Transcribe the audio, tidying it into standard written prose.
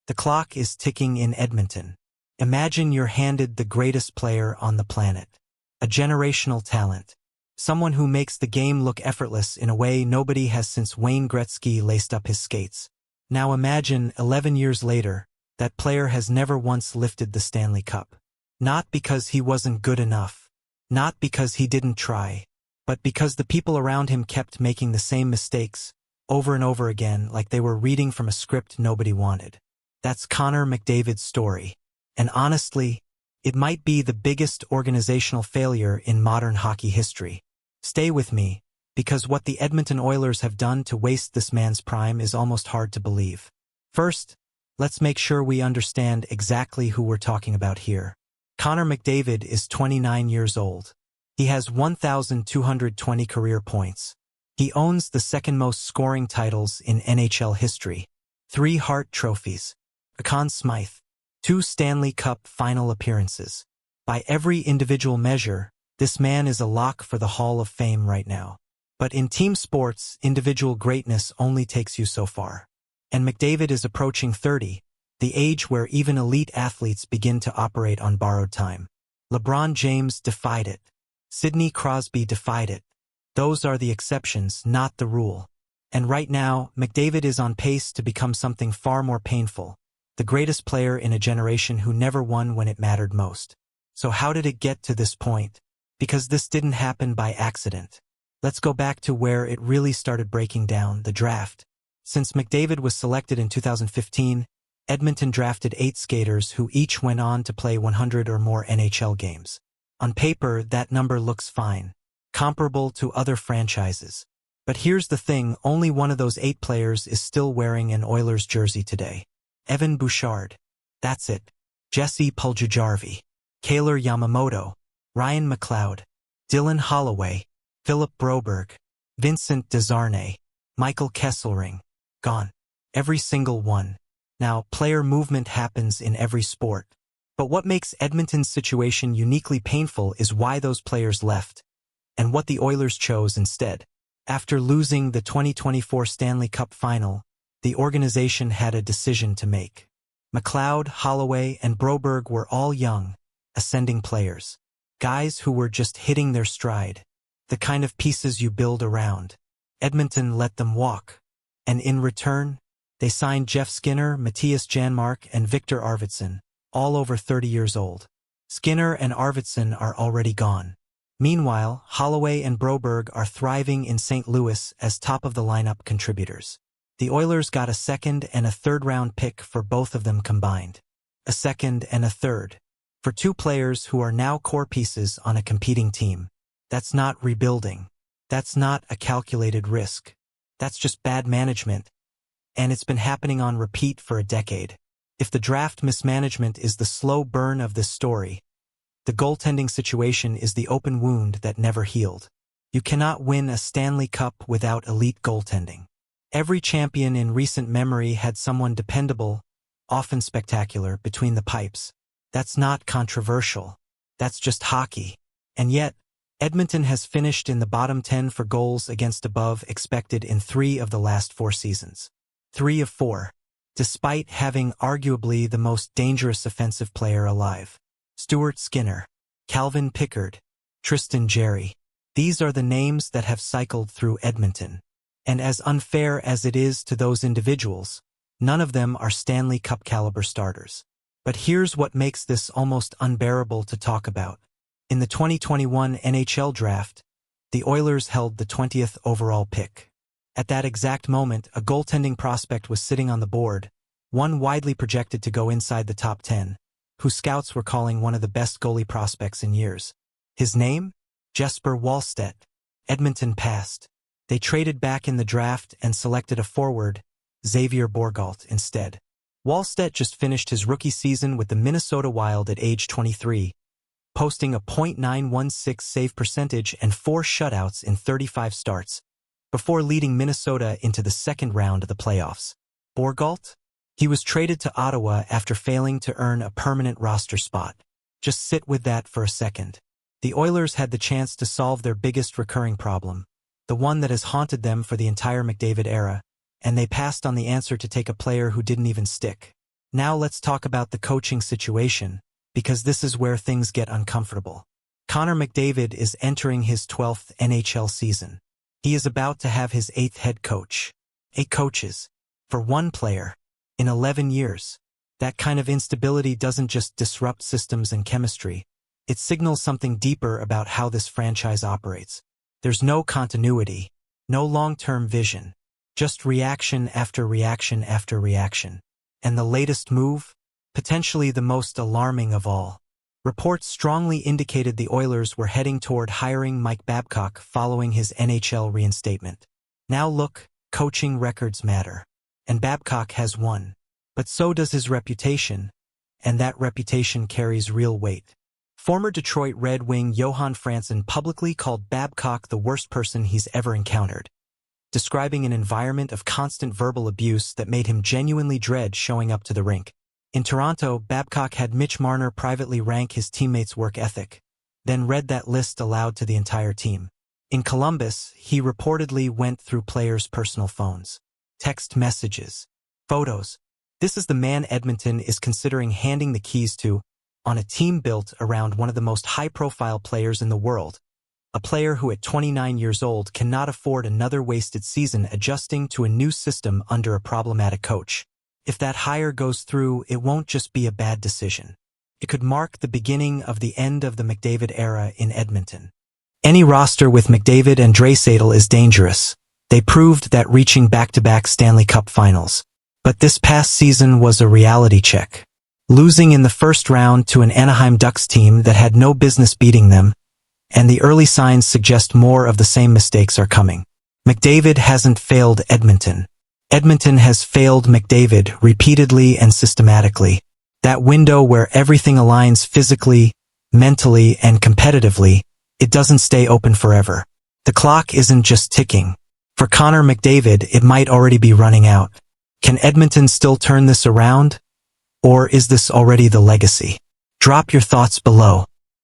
The clock is ticking in Edmonton. Imagine you're handed the greatest player on the planet. A generational talent. Someone who makes the game look effortless in a way nobody has since Wayne Gretzky laced up his skates. Now imagine 11 years later, that player has never once lifted the Stanley Cup. Not because he wasn't good enough. Not because he didn't try. But because the people around him kept making the same mistakes, over and over again, like they were reading from a script nobody wanted. That's Connor McDavid's story. And honestly, it might be the biggest organizational failure in modern hockey history. Stay with me, because what the Edmonton Oilers have done to waste this man's prime is almost hard to believe. First, let's make sure we understand exactly who we're talking about here. Connor McDavid is 29 years old. He has 1,220 career points. He owns the second most scoring titles in NHL history. 3 Hart Trophies. A Conn Smythe. 2 Stanley Cup Final appearances. By every individual measure, this man is a lock for the Hall of Fame right now. But in team sports, individual greatness only takes you so far. And McDavid is approaching 30, the age where even elite athletes begin to operate on borrowed time. LeBron James defied it. Sidney Crosby defied it. Those are the exceptions, not the rule. And right now, McDavid is on pace to become something far more painful. The greatest player in a generation who never won when it mattered most. So how did it get to this point? Because this didn't happen by accident. Let's go back to where it really started breaking down, the draft. Since McDavid was selected in 2015, Edmonton drafted 8 skaters who each went on to play 100 or more NHL games. On paper, that number looks fine, comparable to other franchises. But here's the thing, only one of those 8 players is still wearing an Oilers jersey today. Evan Bouchard. That's it. Jesse Puljujarvi. Kaylor Yamamoto. Ryan McLeod. Dylan Holloway. Philip Broberg. Vincent Desharnais. Michael Kesselring. Gone. Every single one. Now, player movement happens in every sport. But what makes Edmonton's situation uniquely painful is why those players left, and what the Oilers chose instead. After losing the 2024 Stanley Cup Final, the organization had a decision to make. McLeod, Holloway, and Broberg were all young, ascending players. Guys who were just hitting their stride. The kind of pieces you build around. Edmonton let them walk. And in return, they signed Jeff Skinner, Matthias Janmark, and Victor Arvidsson, all over 30 years old. Skinner and Arvidsson are already gone. Meanwhile, Holloway and Broberg are thriving in St. Louis as top-of-the-lineup contributors. The Oilers got a second and a third-round pick for both of them combined. A second and a third. For 2 players who are now core pieces on a competing team. That's not rebuilding. That's not a calculated risk. That's just bad management. And it's been happening on repeat for a decade. If the draft mismanagement is the slow burn of this story, the goaltending situation is the open wound that never healed. You cannot win a Stanley Cup without elite goaltending. Every champion in recent memory had someone dependable, often spectacular, between the pipes. That's not controversial. That's just hockey. And yet, Edmonton has finished in the bottom 10 for goals against above expected in 3 of the last 4 seasons. 3 of 4. Despite having arguably the most dangerous offensive player alive. Stuart Skinner, Calvin Pickard, Tristan Jarry. These are the names that have cycled through Edmonton. And as unfair as it is to those individuals, none of them are Stanley Cup caliber starters. But here's what makes this almost unbearable to talk about. In the 2021 NHL draft, the Oilers held the 20th overall pick. At that exact moment, a goaltending prospect was sitting on the board, one widely projected to go inside the top 10, who scouts were calling one of the best goalie prospects in years. His name? Jesper Wallstedt. Edmonton passed. They traded back in the draft and selected a forward, Xavier Bourgault, instead. Wallstedt just finished his rookie season with the Minnesota Wild at age 23, posting a .916 save percentage and 4 shutouts in 35 starts, before leading Minnesota into the second round of the playoffs. Bourgault? He was traded to Ottawa after failing to earn a permanent roster spot. Just sit with that for a second. The Oilers had the chance to solve their biggest recurring problem, the one that has haunted them for the entire McDavid era, and they passed on the answer to take a player who didn't even stick. Now let's talk about the coaching situation, because this is where things get uncomfortable. Connor McDavid is entering his 12th NHL season. He is about to have his 8th head coach. 8 coaches. For one player. In 11 years. That kind of instability doesn't just disrupt systems and chemistry. It signals something deeper about how this franchise operates. There's no continuity. No long-term vision. Just reaction after reaction after reaction. And the latest move? Potentially the most alarming of all. Reports strongly indicated the Oilers were heading toward hiring Mike Babcock following his NHL reinstatement. Now look, coaching records matter. And Babcock has won. But so does his reputation. And that reputation carries real weight. Former Detroit Red Wing Johan Franzen publicly called Babcock the worst person he's ever encountered, describing an environment of constant verbal abuse that made him genuinely dread showing up to the rink. In Toronto, Babcock had Mitch Marner privately rank his teammates' work ethic, then read that list aloud to the entire team. In Columbus, he reportedly went through players' personal phones, text messages, photos. This is the man Edmonton is considering handing the keys to, on a team built around one of the most high-profile players in the world, a player who at 29 years old cannot afford another wasted season adjusting to a new system under a problematic coach. If that hire goes through, it won't just be a bad decision. It could mark the beginning of the end of the McDavid era in Edmonton. Any roster with McDavid and Draisaitl is dangerous. They proved that reaching back-to-back Stanley Cup Finals. But this past season was a reality check. Losing in the first round to an Anaheim Ducks team that had no business beating them, and the early signs suggest more of the same mistakes are coming. McDavid hasn't failed Edmonton. Edmonton has failed McDavid repeatedly and systematically. That window where everything aligns physically, mentally, and competitively, it doesn't stay open forever. The clock isn't just ticking. For Connor McDavid, it might already be running out. Can Edmonton still turn this around? Or is this already the legacy? Drop your thoughts below.